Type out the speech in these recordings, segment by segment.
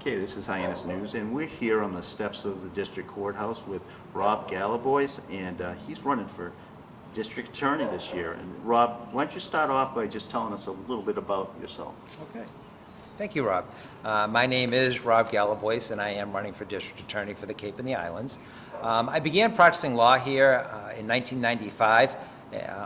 Okay, this is Hyannis News, and we're here on the steps of the district courthouse with Rob Galibois, and he's running for district attorney this year. And Rob, why don't you start off by just telling us a little bit about yourself? Okay. Thank you, Rob. My name is Rob Galibois, and I am running for district attorney for the Cape and the Islands. I began practicing law here in 1995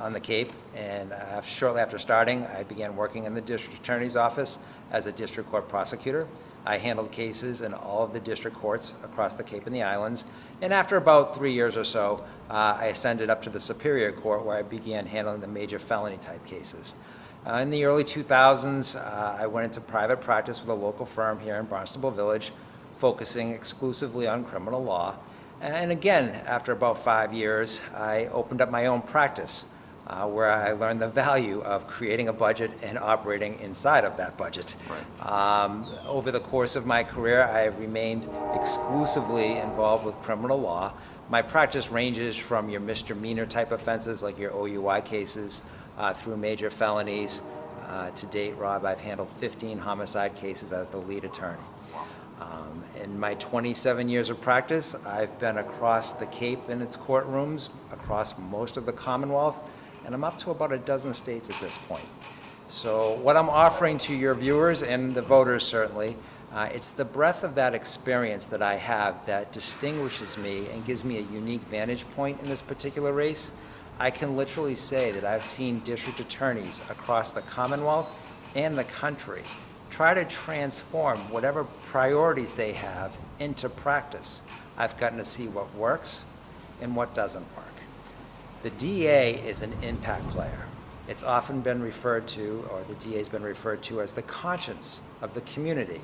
on the Cape, and shortly after starting, I began working in the district attorney's office as a district court prosecutor. I handled cases in all of the district courts across the Cape and the Islands, and after about 3 years or so, I ascended up to the Superior Court, where I began handling the major felony type cases. In the early 2000s, I went into private practice with a local firm here in Barnstable Village, focusing exclusively on criminal law. And again, after about 5 years, I opened up my own practice, where I learned the value of creating a budget and operating inside of that budget. Right. Over the course of my career, I have remained exclusively involved with criminal law. My practice ranges from your misdemeanor type offenses, like your OUI cases, through major felonies. To date, Rob, I've handled 15 homicide cases as the lead attorney. In my 27 years of practice, I've been across the Cape and its courtrooms, across most of the Commonwealth, and I'm up to about a dozen states at this point. So what I'm offering to your viewers and the voters certainly, it's the breadth of that experience that I have that distinguishes me and gives me a unique vantage point in this particular race. I can literally say that I've seen district attorneys across the Commonwealth and the country try to transform whatever priorities they have into practice. I've gotten to see what works and what doesn't work. The DA is an impact player. It's often been referred to, or the DA has been referred to, as the conscience of the community.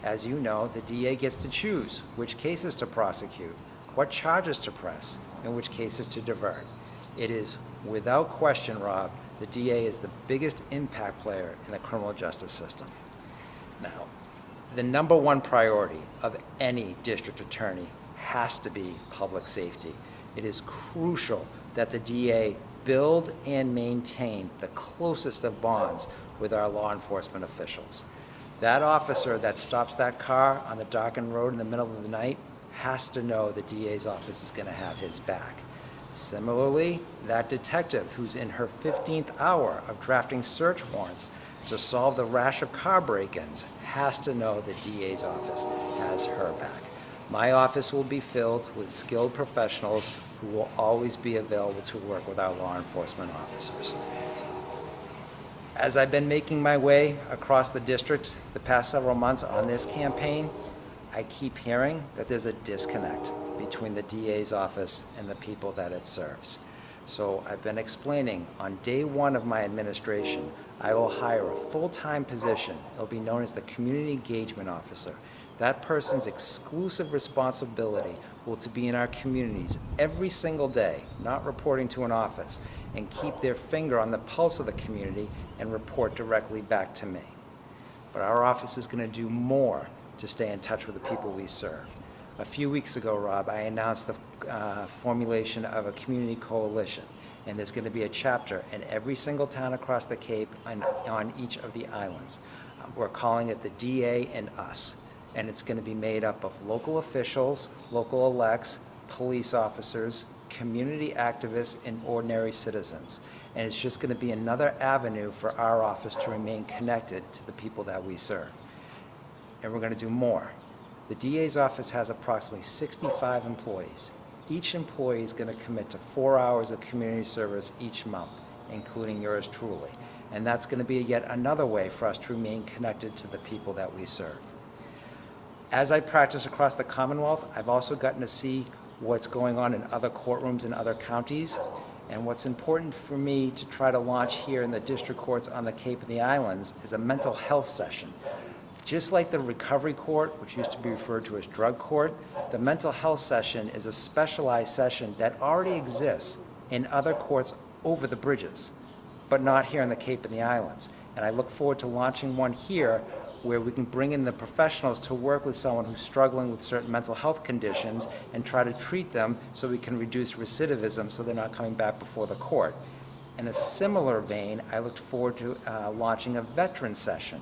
As you know, the DA gets to choose which cases to prosecute, what charges to press, and which cases to divert. It is, without question, Rob, the DA is the biggest impact player in the criminal justice system. Now, the number one priority of any district attorney has to be public safety. It is crucial that the DA build and maintain the closest of bonds with our law enforcement officials. That officer that stops that car on the darkened road in the middle of the night has to know the DA's office is going to have his back. Similarly, that detective who's in her 15th hour of drafting search warrants to solve the rash of car break-ins has to know the DA's office has her back. My office will be filled with skilled professionals who will always be available to work with our law enforcement officers. As I've been making my way across the district the past several months on this campaign, I keep hearing that there's a disconnect between the DA's office and the people that it serves. So I've been explaining, on day one of my administration, I will hire a full-time position. It'll be known as the Community Engagement Officer. That person's exclusive responsibility will to be in our communities every single day, not reporting to an office, and keep their finger on the pulse of the community and report directly back to me. But our office is going to do more to stay in touch with the people we serve. A few weeks ago, Rob, I announced the formulation of a community coalition, and there's going to be a chapter in every single town across the Cape and on each of the islands. We're calling it the DA and Us, and it's going to be made up of local officials, local elects, police officers, community activists, and ordinary citizens. And it's just going to be another avenue for our office to remain connected to the people that we serve. And we're going to do more. The DA's office has approximately 65 employees. Each employee is going to commit to 4 hours of community service each month, including yours truly. And that's going to be yet another way for us to remain connected to the people that we serve. As I practice across the Commonwealth, I've also gotten to see what's going on in other courtrooms in other counties. And what's important for me to try to launch here in the district courts on the Cape and the Islands is a mental health session. Just like the recovery court, which used to be referred to as drug court, the mental health session is a specialized session that already exists in other courts over the bridges, but not here in the Cape and the Islands. And I look forward to launching one here where we can bring in the professionals to work with someone who's struggling with certain mental health conditions and try to treat them so we can reduce recidivism so they're not coming back before the court. In a similar vein, I look forward to launching a veteran session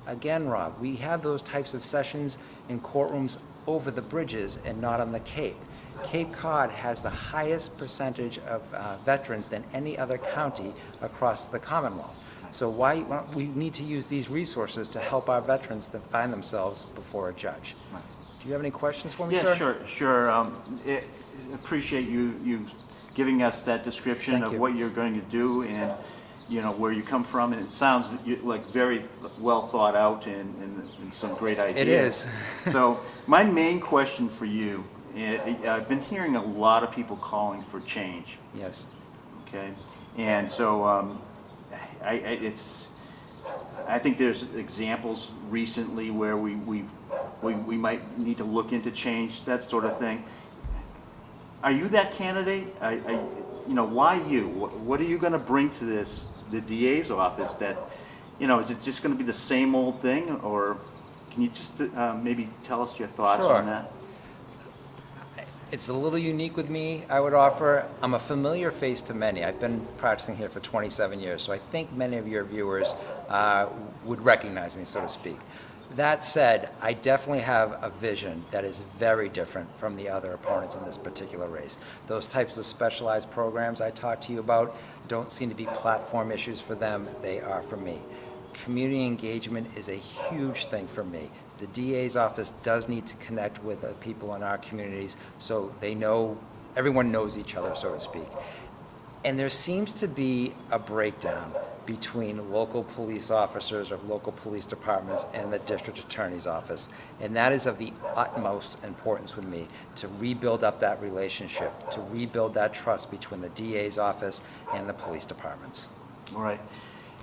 Again, Rob, we have those types of sessions in courtrooms over the bridges and not on the Cape. Cape Cod has the highest percentage of veterans than any other county across the Commonwealth. So we need to use these resources to help our veterans to find themselves before a judge. Right. Do you have any questions for me, Yeah, sir? sure. Appreciate you giving us that description Thank of you. what you're going to do and, where you come from. And it sounds like very well thought out and some great ideas. It is. So my main question for you, I've been hearing a lot of people calling for change. Yes. Okay, and so I think there's examples recently where we might need to look into change, that sort of thing. Are you that candidate? Why you? What are you going to bring to the DA's office that, is it just going to be the same old thing, or can you just maybe tell us your thoughts Sure. on that? It's a little unique with me, I would offer. I'm a familiar face to many. I've been practicing here for 27 years, so I think many of your viewers would recognize me, so to speak. That said, I definitely have a vision that is very different from the other opponents in this particular race. Those types of specialized programs I talked to you about don't seem to be platform issues for them. They are for me. Community engagement is a huge thing for me. The DA's office does need to connect with the people in our communities so everyone knows each other, so to speak. And there seems to be a breakdown between local police officers or local police departments and the district attorney's office. And that is of the utmost importance with me, to rebuild up that relationship, to rebuild that trust between the DA's office and the police departments. All right.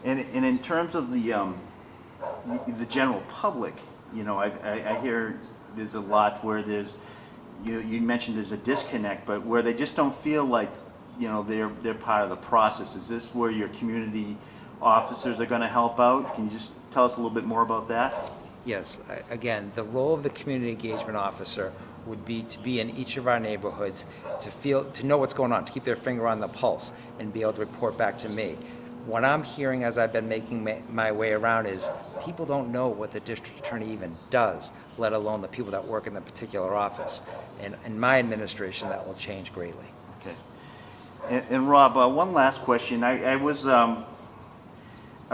And in terms of the general public, I hear there's a lot where you mentioned there's a disconnect, but where they just don't feel like, they're part of the process. Is this where your community officers are going to help out? Can you just tell us a little bit more about that? Yes, again, the role of the community engagement officer would be to be in each of our neighborhoods, to know what's going on, to keep their finger on the pulse and be able to report back to me. What I'm hearing as I've been making my way around is people don't know what the district attorney even does, let alone the people that work in the particular office. And in my administration, that will change greatly. Okay. And Rob, one last question. I was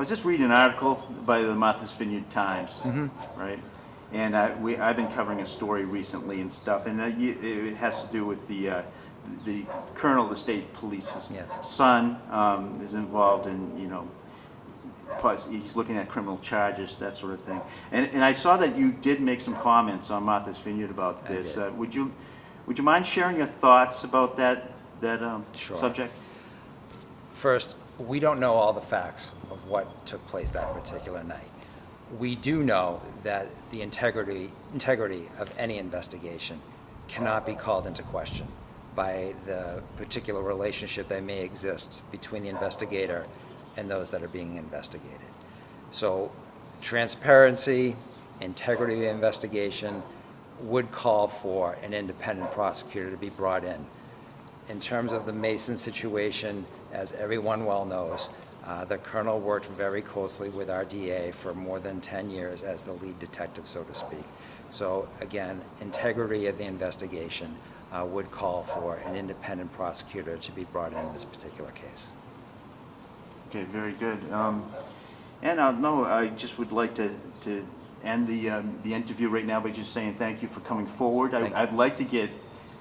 just reading an article by the Martha's Vineyard Times, right? And I've been covering a story recently and stuff, and it has to do with the colonel of the state police's son is involved in, he's looking at criminal charges, that sort of thing. And I saw that you did make some comments on Martha's Vineyard about this. Would you mind sharing your thoughts about that Sure. subject? First, we don't know all the facts of what took place that particular night. We do know that the integrity of any investigation cannot be called into question by the particular relationship that may exist between the investigator and those that are being investigated. So transparency, integrity of the investigation would call for an independent prosecutor to be brought in. In terms of the Mason situation, as everyone well knows, the colonel worked very closely with our DA for more than 10 years as the lead detective, so to speak. So again, integrity of the investigation would call for an independent prosecutor to be brought in this particular case. Okay, very good. And I just would like to end the interview right now by just saying thank you for coming forward. I'd like to get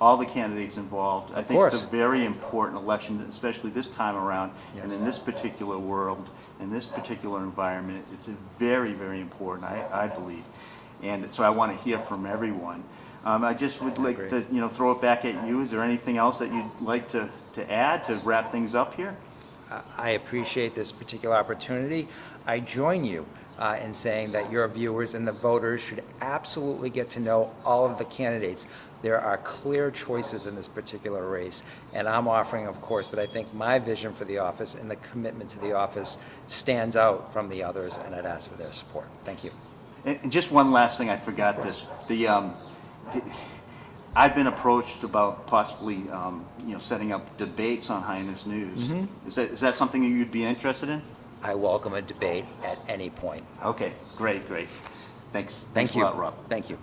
all the candidates involved. I think it's a very important election, especially this time around, and in this particular world, in this particular environment. It's very, very important, I believe. And so I want to hear from everyone. I just would like to throw it back at you. Is there anything else that you'd like to add to wrap things up here? I appreciate this particular opportunity. I join you in saying that your viewers and the voters should absolutely get to know all of the candidates. There are clear choices in this particular race, and I'm offering, of course, that I think my vision for the office and the commitment to the office stands out from the others, and I'd ask for their support. Thank you. And just one last thing, I forgot this. I've been approached about possibly, setting up debates on Hyannis News. Is that something you'd be interested in? I welcome a debate at any point. Okay, great. Thanks. Thank Thanks you. a lot, Rob. Thank you.